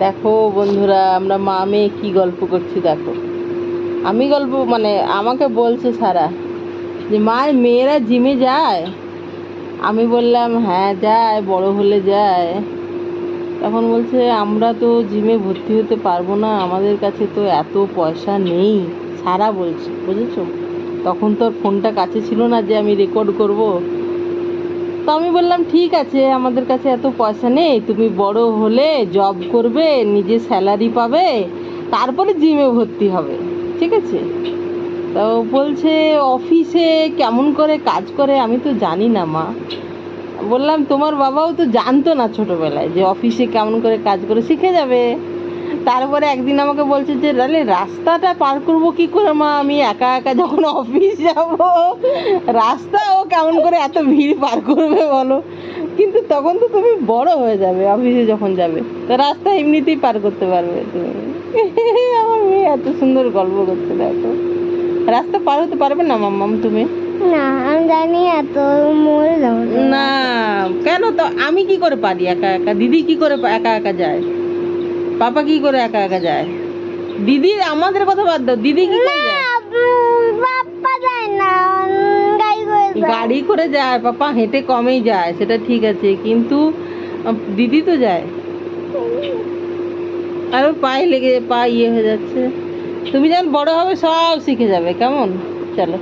দেখো বন্ধুরা, আমরা মা মেয়ে কি গল্প করছি দেখো। আমি গল্প মানে আমাকে বলছে সারা যে মা মেয়েরা জিমে যায়। আমি বললাম হ্যাঁ যায়, বড় হলে যায়। তখন বলছে আমরা তো জিমে ভর্তি হতে পারবো না, আমাদের কাছে তো এত পয়সা নেই। সারা বলছে, বুঝেছো? তখন তোর ফোনটা কাছে ছিল না যে আমি রেকর্ড করব। তো আমি বললাম ঠিক আছে, আমাদের কাছে এত পয়সা নেই, তুমি বড় হলে জব করবে, নিজে স্যালারি পাবে, তারপরে জিমে ভর্তি হবে, ঠিক আছে? তো বলছে অফিসে কেমন করে কাজ করে আমি তো জানি না মা। বললাম তোমার বাবাও তো জানতো না ছোটোবেলায় যে অফিসে কেমন করে কাজ করে, শিখে যাবে। তারপরে একদিন আমাকে বলছে যে তাহলে রাস্তাটা পার করবো কি করে মা, আমি একা একা যখন অফিস যাব, রাস্তাও কেমন করে এত ভিড় পার করবে বলো। কিন্তু তখন তো তুমি বড় হয়ে যাবে, অফিসে যখন যাবে তো রাস্তা এমনিতেই পার করতে পারবে তুমি। আমার মেয়ে এত সুন্দর গল্প করছে দেখো। রাস্তা পার হতে পারবে না মাম্মাম তুমি? না আমি জানি, এত মরে যাবো। না কেন? তো আমি কি করে পারি একা একা? দিদি কি করে একা একা যায়? পাপা কি করে একা একা যায়? দিদি আমাদের কথা বাদ দাও, দিদি কি করে যায়? বাপ্পা যায় না, গাড়ি করে যায়। গাড়ি করে যায়, পাপা হেঁটে কমেই যায়, সেটা ঠিক আছে, কিন্তু দিদি তো যায়। আর ওর পায়ে লেগে পা ইয়ে হয়ে যাচ্ছে। তুমি যখন বড় হবে সব শিখে যাবে, কেমন? চলো।